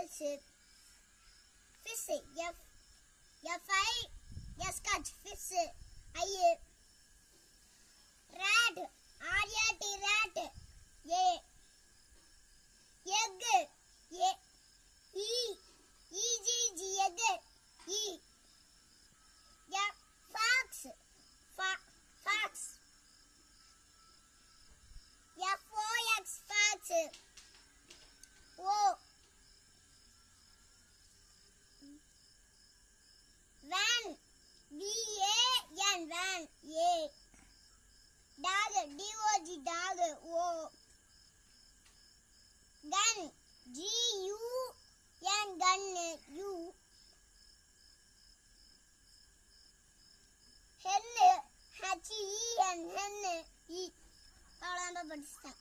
fish. Fish. F catch fish. I. Rat. R-A-T rat. A. Egg. A. E-G-G egg. E. F fox. Fox. F-O-X fox. O. Van. V-A-N van. A. Dog. D-O-G dog. O. Gun. G-U-N gun. U. Hen. H-E-N hen. E. அவ்வளோதான் படிச்சிட்டேன்.